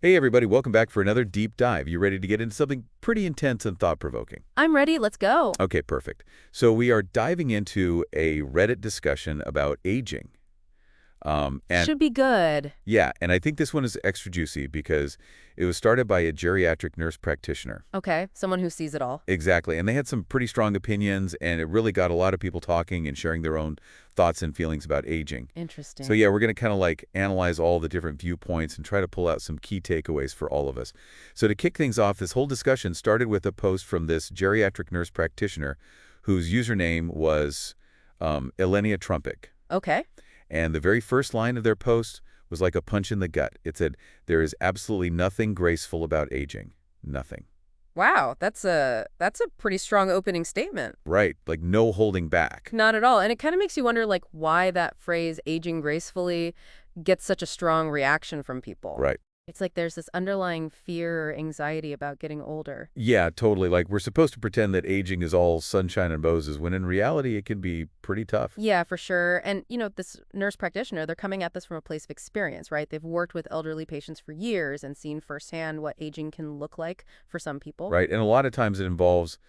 Hey everybody, welcome back for another deep dive. You ready to get into something pretty intense and thought-provoking? I'm ready. Let's go. Okay, perfect. So we are diving into a Reddit discussion about aging. And Should be good. yeah, and I think this one is extra juicy because it was started by a geriatric nurse practitioner. Okay, someone who sees it all. Exactly, and they had some pretty strong opinions, and it really got a lot of people talking and sharing their own thoughts and feelings about aging. So Interesting. yeah, we're going to kind of like analyze all the different viewpoints and try to pull out some key takeaways for all of us. So to kick things off, this whole discussion started with a post from this geriatric nurse practitioner whose username was Elenia Trumpik. Okay. And the very first line of their post was like a punch in the gut. It said, "There is absolutely nothing graceful about aging. Nothing." Wow, that's a pretty strong opening statement. Right, like no holding back. Not at all. And it kind of makes you wonder like why that phrase aging gracefully gets such a strong reaction from people. Right. It's like there's this underlying fear or anxiety about getting older. Yeah, totally. Like we're supposed to pretend that aging is all sunshine and roses, when in reality it can be pretty tough. Yeah, for sure. And, this nurse practitioner, they're coming at this from a place of experience, right? They've worked with elderly patients for years and seen firsthand what aging can look like for some people. Right. And a lot of times it involves,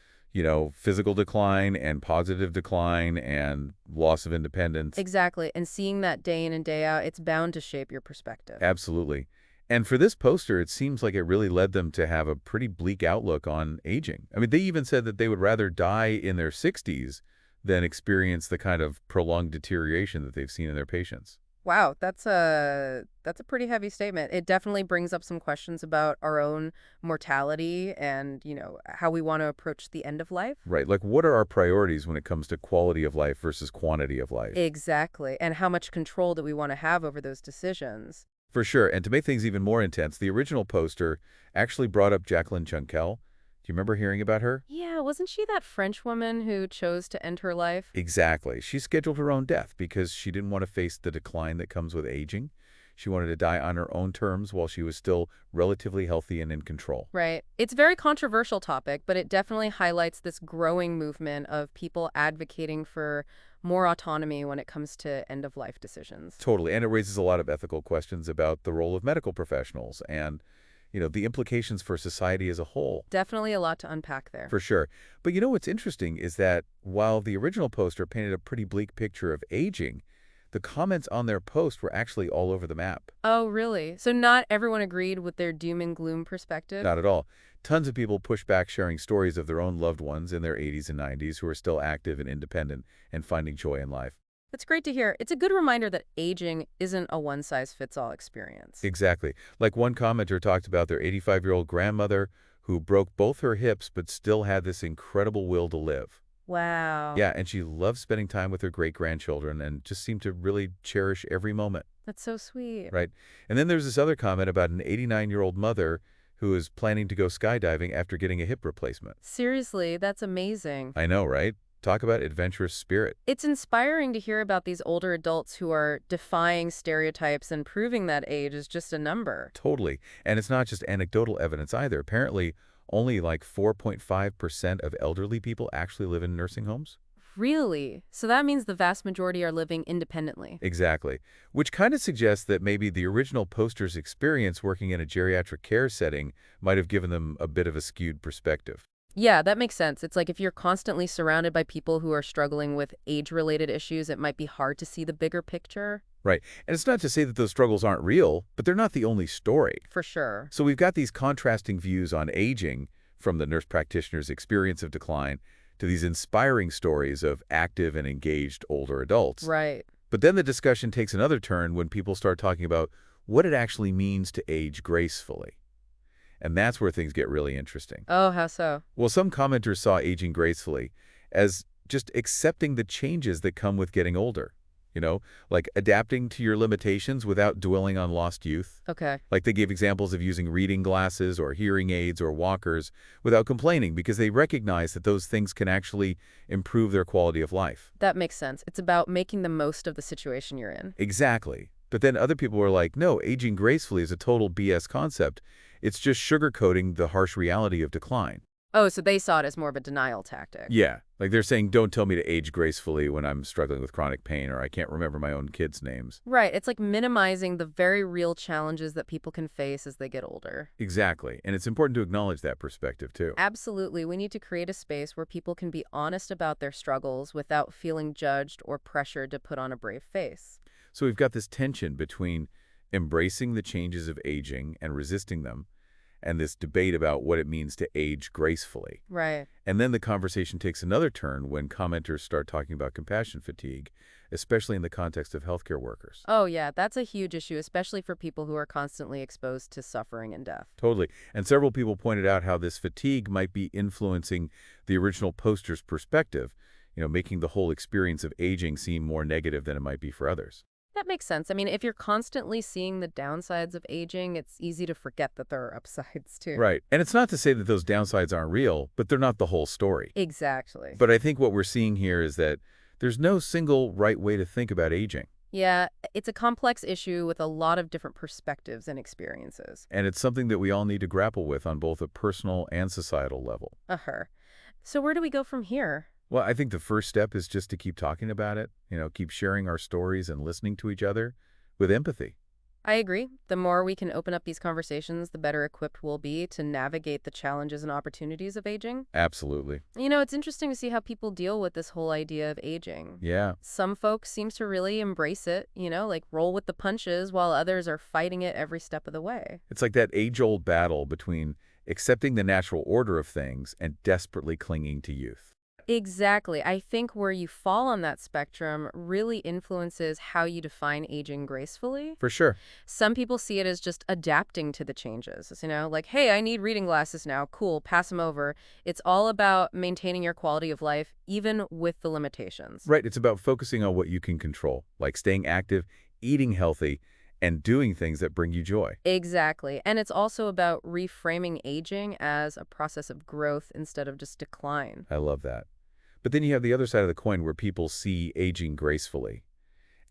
physical decline and positive decline and loss of independence. Exactly. And seeing that day in and day out, it's bound to shape your perspective. Absolutely. And for this poster, it seems like it really led them to have a pretty bleak outlook on aging. I mean, they even said that they would rather die in their 60s than experience the kind of prolonged deterioration that they've seen in their patients. Wow, that's a pretty heavy statement. It definitely brings up some questions about our own mortality and, how we want to approach the end of life. Right. Like, what are our priorities when it comes to quality of life versus quantity of life? Exactly. And how much control do we want to have over those decisions? For sure. And to make things even more intense, the original poster actually brought up Jacqueline Junkel. Do you remember hearing about her? Yeah, wasn't she that French woman who chose to end her life? Exactly. She scheduled her own death because she didn't want to face the decline that comes with aging. She wanted to die on her own terms while she was still relatively healthy and in control. Right. It's a very controversial topic, but it definitely highlights this growing movement of people advocating for more autonomy when it comes to end-of-life decisions. Totally. And it raises a lot of ethical questions about the role of medical professionals and, the implications for society as a whole. Definitely a lot to unpack there. For sure. But what's interesting is that while the original poster painted a pretty bleak picture of aging, the comments on their post were actually all over the map. Oh, really? So not everyone agreed with their doom and gloom perspective? Not at all. Tons of people pushed back sharing stories of their own loved ones in their 80s and 90s who are still active and independent and finding joy in life. That's great to hear. It's a good reminder that aging isn't a one-size-fits-all experience. Exactly. Like one commenter talked about their 85-year-old grandmother who broke both her hips but still had this incredible will to live. Wow. Yeah, and she loved spending time with her great-grandchildren and just seemed to really cherish every moment. That's so sweet. Right. And then there's this other comment about an 89-year-old mother who is planning to go skydiving after getting a hip replacement. Seriously, that's amazing. I know, right? Talk about adventurous spirit. It's inspiring to hear about these older adults who are defying stereotypes and proving that age is just a number. Totally. And it's not just anecdotal evidence either. Apparently, only like 4.5% of elderly people actually live in nursing homes. Really? So that means the vast majority are living independently. Exactly. Which kind of suggests that maybe the original poster's experience working in a geriatric care setting might have given them a bit of a skewed perspective. Yeah, that makes sense. It's like if you're constantly surrounded by people who are struggling with age-related issues, it might be hard to see the bigger picture. Right. And it's not to say that those struggles aren't real, but they're not the only story. For sure. So we've got these contrasting views on aging, from the nurse practitioner's experience of decline to these inspiring stories of active and engaged older adults. Right. But then the discussion takes another turn when people start talking about what it actually means to age gracefully. And that's where things get really interesting. Oh, how so? Well, some commenters saw aging gracefully as just accepting the changes that come with getting older. Like adapting to your limitations without dwelling on lost youth. Okay. Like they gave examples of using reading glasses or hearing aids or walkers without complaining because they recognize that those things can actually improve their quality of life. That makes sense. It's about making the most of the situation you're in. Exactly. But then other people were like, no, aging gracefully is a total BS concept. It's just sugarcoating the harsh reality of decline. Oh, so they saw it as more of a denial tactic. Yeah. Like they're saying, don't tell me to age gracefully when I'm struggling with chronic pain or I can't remember my own kids' names. Right. It's like minimizing the very real challenges that people can face as they get older. Exactly. And it's important to acknowledge that perspective, too. Absolutely. We need to create a space where people can be honest about their struggles without feeling judged or pressured to put on a brave face. So we've got this tension between embracing the changes of aging and resisting them, and this debate about what it means to age gracefully. Right. And then the conversation takes another turn when commenters start talking about compassion fatigue, especially in the context of healthcare workers. Oh, yeah, that's a huge issue, especially for people who are constantly exposed to suffering and death. Totally. And several people pointed out how this fatigue might be influencing the original poster's perspective, making the whole experience of aging seem more negative than it might be for others. That makes sense. I mean, if you're constantly seeing the downsides of aging, it's easy to forget that there are upsides too. Right. And it's not to say that those downsides aren't real, but they're not the whole story. Exactly. But I think what we're seeing here is that there's no single right way to think about aging. Yeah, it's a complex issue with a lot of different perspectives and experiences. And it's something that we all need to grapple with on both a personal and societal level. Uh-huh. So where do we go from here? Well, I think the first step is just to keep talking about it, keep sharing our stories and listening to each other with empathy. I agree. The more we can open up these conversations, the better equipped we'll be to navigate the challenges and opportunities of aging. Absolutely. It's interesting to see how people deal with this whole idea of aging. Yeah. Some folks seem to really embrace it, like roll with the punches, while others are fighting it every step of the way. It's like that age-old battle between accepting the natural order of things and desperately clinging to youth. Exactly. I think where you fall on that spectrum really influences how you define aging gracefully. For sure. Some people see it as just adapting to the changes, like, hey, I need reading glasses now. Cool, pass them over. It's all about maintaining your quality of life, even with the limitations. Right. It's about focusing on what you can control, like staying active, eating healthy, and doing things that bring you joy. Exactly. And it's also about reframing aging as a process of growth instead of just decline. I love that. But then you have the other side of the coin where people see aging gracefully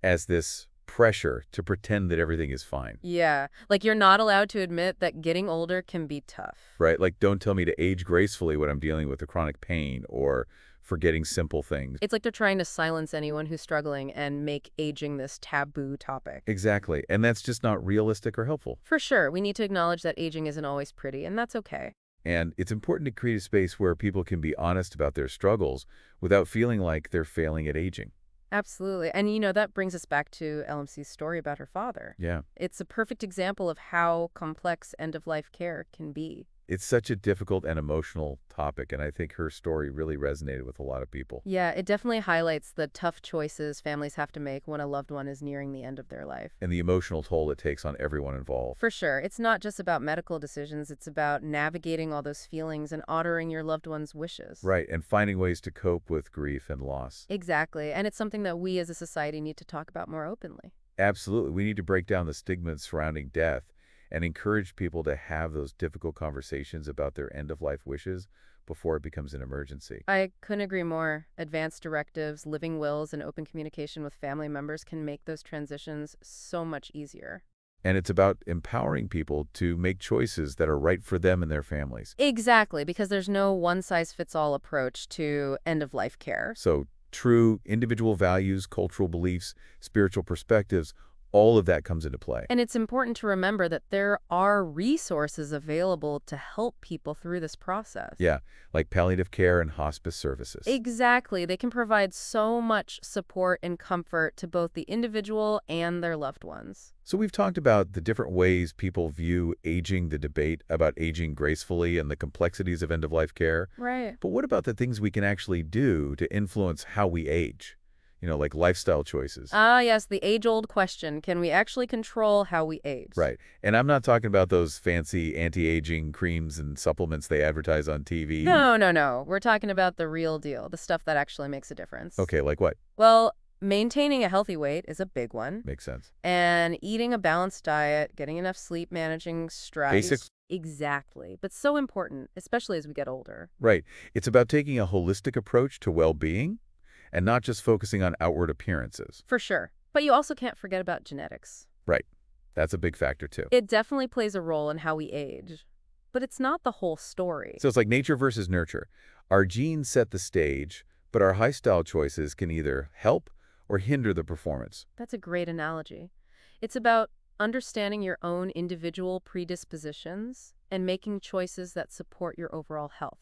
as this pressure to pretend that everything is fine. Yeah, like you're not allowed to admit that getting older can be tough. Right? Like, don't tell me to age gracefully when I'm dealing with a chronic pain or forgetting simple things. It's like they're trying to silence anyone who's struggling and make aging this taboo topic. Exactly. And that's just not realistic or helpful. For sure, we need to acknowledge that aging isn't always pretty, and that's okay. And it's important to create a space where people can be honest about their struggles without feeling like they're failing at aging. Absolutely. And that brings us back to LMC's story about her father. Yeah. It's a perfect example of how complex end-of-life care can be. It's such a difficult and emotional topic, and I think her story really resonated with a lot of people. Yeah, it definitely highlights the tough choices families have to make when a loved one is nearing the end of their life. And the emotional toll it takes on everyone involved. For sure. It's not just about medical decisions. It's about navigating all those feelings and honoring your loved one's wishes. Right, and finding ways to cope with grief and loss. Exactly. And it's something that we as a society need to talk about more openly. Absolutely. We need to break down the stigma surrounding death and encourage people to have those difficult conversations about their end-of-life wishes before it becomes an emergency. I couldn't agree more. Advanced directives, living wills, and open communication with family members can make those transitions so much easier. And it's about empowering people to make choices that are right for them and their families. Exactly, because there's no one-size-fits-all approach to end-of-life care. So true individual values, cultural beliefs, spiritual perspectives, all of that comes into play. And it's important to remember that there are resources available to help people through this process. Yeah, like palliative care and hospice services. Exactly. They can provide so much support and comfort to both the individual and their loved ones. So we've talked about the different ways people view aging, the debate about aging gracefully, and the complexities of end-of-life care. Right. But what about the things we can actually do to influence how we age? Like lifestyle choices. Ah, yes, the age-old question. Can we actually control how we age? Right. And I'm not talking about those fancy anti-aging creams and supplements they advertise on TV. No. We're talking about the real deal, the stuff that actually makes a difference. Okay, like what? Well, maintaining a healthy weight is a big one. Makes sense. And eating a balanced diet, getting enough sleep, managing stress. Basics. Exactly. But so important, especially as we get older. Right. It's about taking a holistic approach to well-being and not just focusing on outward appearances. For sure. But you also can't forget about genetics. Right. That's a big factor, too. It definitely plays a role in how we age. But it's not the whole story. So it's like nature versus nurture. Our genes set the stage, But our high-style choices can either help or hinder the performance. That's a great analogy. It's about understanding your own individual predispositions and making choices that support your overall health.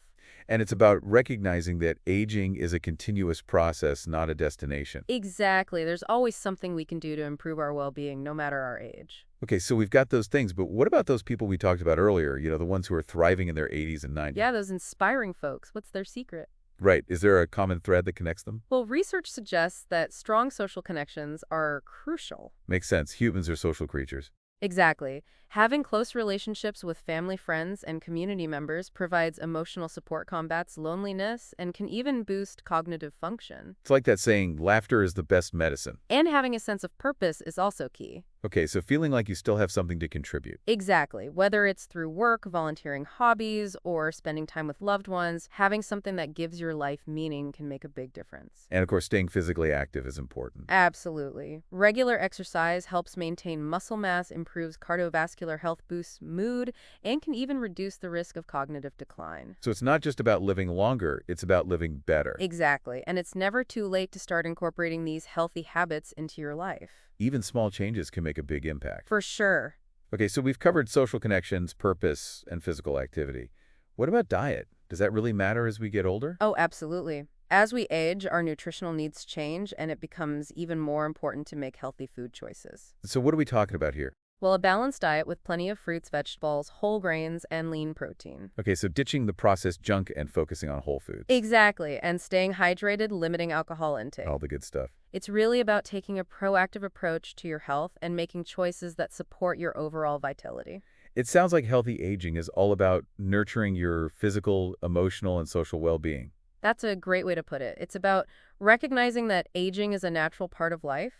And it's about recognizing that aging is a continuous process, not a destination. Exactly. There's always something we can do to improve our well-being, no matter our age. Okay, so we've got those things, but what about those people we talked about earlier, the ones who are thriving in their 80s and 90s? Yeah, those inspiring folks. What's their secret? Right. Is there a common thread that connects them? Well, research suggests that strong social connections are crucial. Makes sense. Humans are social creatures. Exactly. Having close relationships with family, friends, and community members provides emotional support, combats loneliness, and can even boost cognitive function. It's like that saying, laughter is the best medicine. And having a sense of purpose is also key. Okay, so feeling like you still have something to contribute. Exactly. Whether it's through work, volunteering hobbies, or spending time with loved ones, having something that gives your life meaning can make a big difference. And of course, staying physically active is important. Absolutely. Regular exercise helps maintain muscle mass, improves cardiovascular health, boosts mood, and can even reduce the risk of cognitive decline. So it's not just about living longer, it's about living better. Exactly. And it's never too late to start incorporating these healthy habits into your life. Even small changes can make a big impact. For sure. Okay, so we've covered social connections, purpose, and physical activity. What about diet? Does that really matter as we get older? Oh, absolutely. As we age, our nutritional needs change, and it becomes even more important to make healthy food choices. So what are we talking about here? Well, a balanced diet with plenty of fruits, vegetables, whole grains, and lean protein. Okay, so ditching the processed junk and focusing on whole foods. Exactly, and staying hydrated, limiting alcohol intake. All the good stuff. It's really about taking a proactive approach to your health and making choices that support your overall vitality. It sounds like healthy aging is all about nurturing your physical, emotional, and social well-being. That's a great way to put it. It's about recognizing that aging is a natural part of life,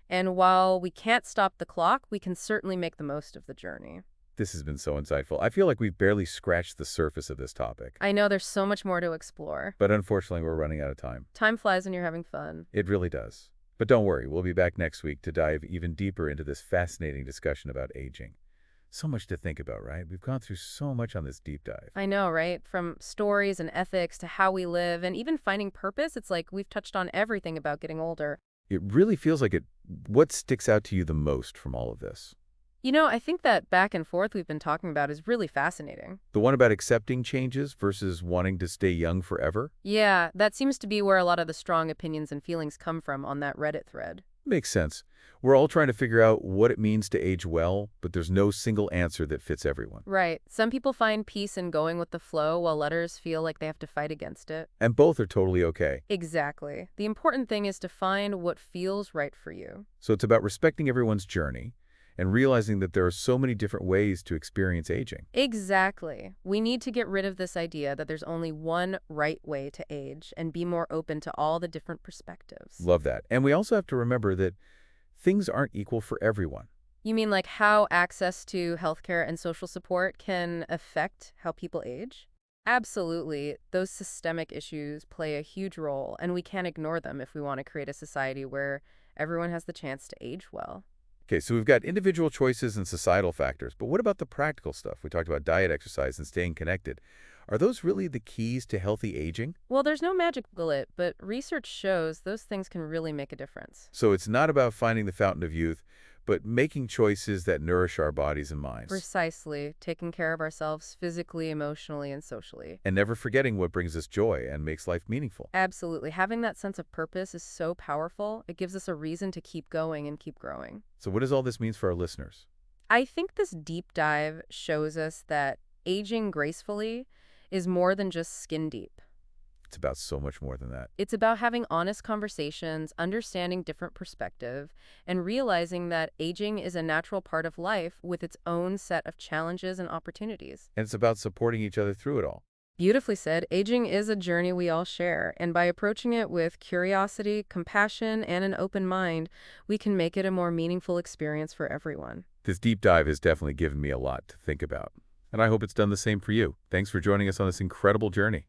and while we can't stop the clock, we can certainly make the most of the journey. This has been so insightful. I feel like we've barely scratched the surface of this topic. I know there's so much more to explore. But unfortunately, we're running out of time. Time flies when you're having fun. It really does. But don't worry, we'll be back next week to dive even deeper into this fascinating discussion about aging. So much to think about, right? We've gone through so much on this deep dive. I know, right? From stories and ethics to how we live and even finding purpose, it's like we've touched on everything about getting older. It really feels like it. What sticks out to you the most from all of this? I think that back and forth we've been talking about is really fascinating. The one about accepting changes versus wanting to stay young forever? Yeah, that seems to be where a lot of the strong opinions and feelings come from on that Reddit thread. Makes sense. We're all trying to figure out what it means to age well, but there's no single answer that fits everyone. Right. Some people find peace in going with the flow, while others feel like they have to fight against it. And both are totally okay. Exactly. The important thing is to find what feels right for you. So it's about respecting everyone's journey and realizing that there are so many different ways to experience aging. Exactly. We need to get rid of this idea that there's only one right way to age and be more open to all the different perspectives. Love that. And we also have to remember that things aren't equal for everyone. You mean like how access to healthcare and social support can affect how people age? Absolutely. Those systemic issues play a huge role, and we can't ignore them if we want to create a society where everyone has the chance to age well. Okay, so we've got individual choices and societal factors, but what about the practical stuff? We talked about diet, exercise, and staying connected. Are those really the keys to healthy aging? Well, there's no magic bullet, but research shows those things can really make a difference. So it's not about finding the fountain of youth, but making choices that nourish our bodies and minds. Precisely. Taking care of ourselves physically, emotionally, and socially. And never forgetting what brings us joy and makes life meaningful. Absolutely. Having that sense of purpose is so powerful. It gives us a reason to keep going and keep growing. So what does all this mean for our listeners? I think this deep dive shows us that aging gracefully is more than just skin deep. It's about so much more than that. It's about having honest conversations, understanding different perspective, and realizing that aging is a natural part of life with its own set of challenges and opportunities. And it's about supporting each other through it all. Beautifully said. Aging is a journey we all share, and by approaching it with curiosity, compassion, and an open mind, we can make it a more meaningful experience for everyone. This deep dive has definitely given me a lot to think about. And I hope it's done the same for you. Thanks for joining us on this incredible journey.